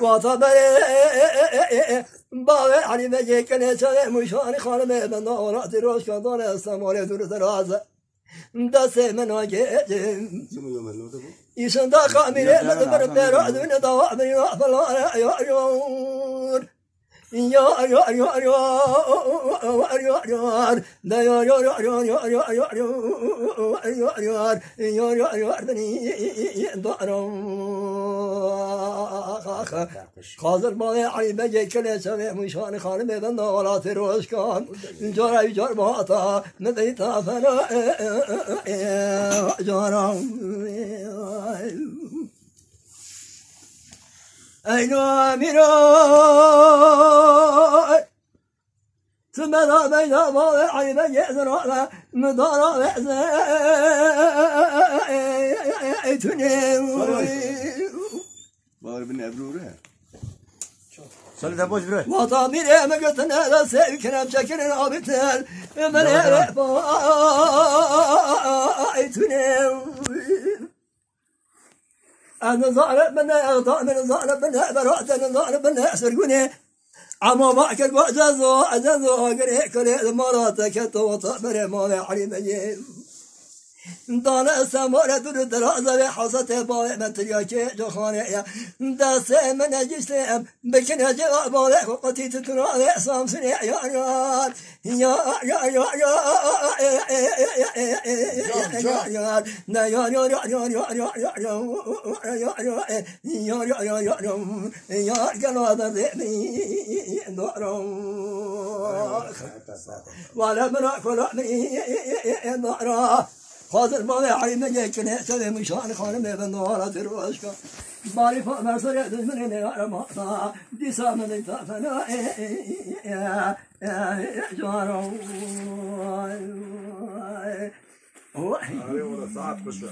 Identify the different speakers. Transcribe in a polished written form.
Speaker 1: وطبع باوي علي مجيك نشاء مشان خانم من نورات روش كدان استمال دور درازه دست من واجد يشن دا خامير مدبر براد من دا من فلا يا خاطر ما علي بجي كل سمع مشان خانم بدن ولا تروش كان جرى جرباتا نديتا فلا جرى أينو ميراي سمنا بين ما عيب يزرع مدار يحزنني
Speaker 2: بار بن أبروره صلي تبوش بره
Speaker 1: وطامير ما قلتنا لا سيف كلام شكل عبتال من يحبايتني أنا ظالم من أغطى من ظالم من برأت من ظالم من أسرقني عما معك الوعزازو عزازو قريح كل مراتك توطأ بري ما علي مجيب دانا سمارة دور درازة بحصة باوي من ترياكي جخاني داس من أجسلم بكنا جواب باوي وقتيت تراوي سامسوني يا ريال يا خاطر ما يعي مجيك نحسب مشان خانم بنوارة الروشكا باري فأمر سريع دزمن نهار مقطع دي سامن انتفنا يا جارو
Speaker 2: هذه ولا ساعات بشوي